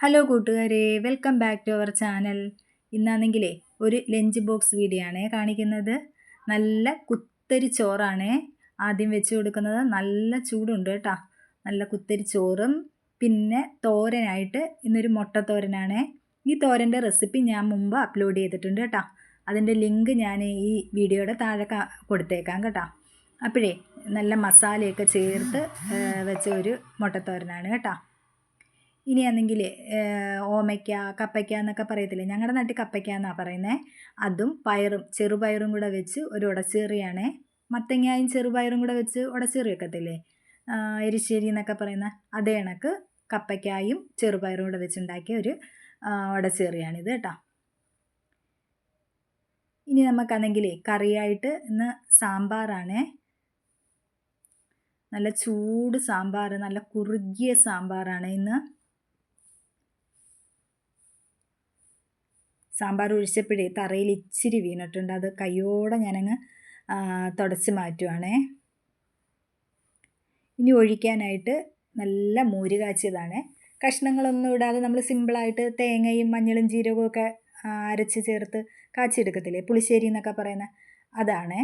Hello കൂട്ടുകാരെ, welcome back to our channel. ഇന്നാണെങ്കിലേ ഒരു ലഞ്ച് ബോക്സ് വീഡിയോ ആണേ കാണിക്കുന്നത്. നല്ല കുത്തരി ചോറാണേ ആദ്യം വെച്ച് കൊടുക്കുന്നത്. നല്ല ചൂടുണ്ട് കേട്ടോ. നല്ല കുത്തരി ചോറും പിന്നെ തോരനായിട്ട് ഇന്നൊരു മുട്ടത്തോരനാണേ. ഈ തോരൻ്റെ റെസിപ്പി ഞാൻ മുമ്പ് അപ്ലോഡ് ചെയ്തിട്ടുണ്ട് കേട്ടോ. അതിൻ്റെ ലിങ്ക് ഞാൻ ഈ വീഡിയോയുടെ താഴെ കൊടുത്തേക്കാം കേട്ടോ. അപ്പോഴേ നല്ല മസാലയൊക്കെ ചേർത്ത് വെച്ച ഒരു മുട്ടത്തോരനാണ് കേട്ടോ. ഇനിയാണെങ്കിൽ ഓമയ്ക്ക, കപ്പയ്ക്ക എന്നൊക്കെ പറയത്തില്ലേ, ഞങ്ങളുടെ നാട്ടിൽ കപ്പയ്ക്ക എന്നാണ് പറയുന്നത്. അതും പയറും ചെറുപയറും കൂടെ വെച്ച് ഒരു ഉടച്ചേറിയാണേ. മത്തങ്ങായും ചെറുപയറും കൂടെ വെച്ച് ഉടച്ചേറി വെക്കത്തില്ലേ, എരിശ്ശേരി എന്നൊക്കെ പറയുന്ന അതേ കണക്ക് കപ്പയ്ക്കായും ചെറുപയറും കൂടെ വെച്ചുണ്ടാക്കിയ ഒരു ഉടച്ചേറിയാണിത് കേട്ടോ. ഇനി നമുക്കാണെങ്കിൽ കറിയായിട്ട് ഇന്ന് സാമ്പാറാണേ. നല്ല ചൂട് സാമ്പാർ, നല്ല കുറുകിയ സാമ്പാറാണ് ഇന്ന്. സാമ്പാർ ഒഴിച്ചപ്പോഴേ തറയിൽ ഇച്ചിരി വീണിട്ടുണ്ട്. അത് കയ്യോടെ ഞാനങ്ങ് തുടച്ച് മാറ്റുവാണേ. ഇനി ഒഴിക്കാനായിട്ട് നല്ല മോര് കാച്ചിയതാണ്. കഷ്ണങ്ങളൊന്നും ഇടാതെ നമ്മൾ സിമ്പിളായിട്ട് തേങ്ങയും മഞ്ഞളും ജീരകവും ഒക്കെ അരച്ച് ചേർത്ത് കാച്ചിയെടുക്കത്തില്ലേ, പുളിശ്ശേരി എന്നൊക്കെ പറയുന്ന അതാണേ.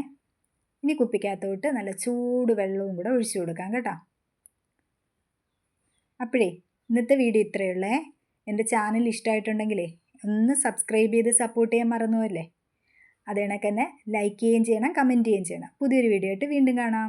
ഇനി കുപ്പിക്കകത്തോട്ട് നല്ല ചൂട് വെള്ളവും കൂടെ ഒഴിച്ചു കൊടുക്കാം കേട്ടോ. അപ്പോഴേ ഇന്നത്തെ വീഡിയോ ഇത്രയേ ഉള്ളേ. എൻ്റെ ചാനൽ ഇഷ്ടമായിട്ടുണ്ടെങ്കിലേ ഒന്ന് സബ്സ്ക്രൈബ് ചെയ്ത് സപ്പോർട്ട് ചെയ്യാൻ മറന്നുപോയല്ലേ. അതേ കണക്ക് തന്നെ ലൈക്ക് ചെയ്യുകയും ചെയ്യണം, കമൻറ്റ് ചെയ്യുകയും ചെയ്യണം. പുതിയൊരു വീഡിയോ ആയിട്ട് വീണ്ടും കാണാം.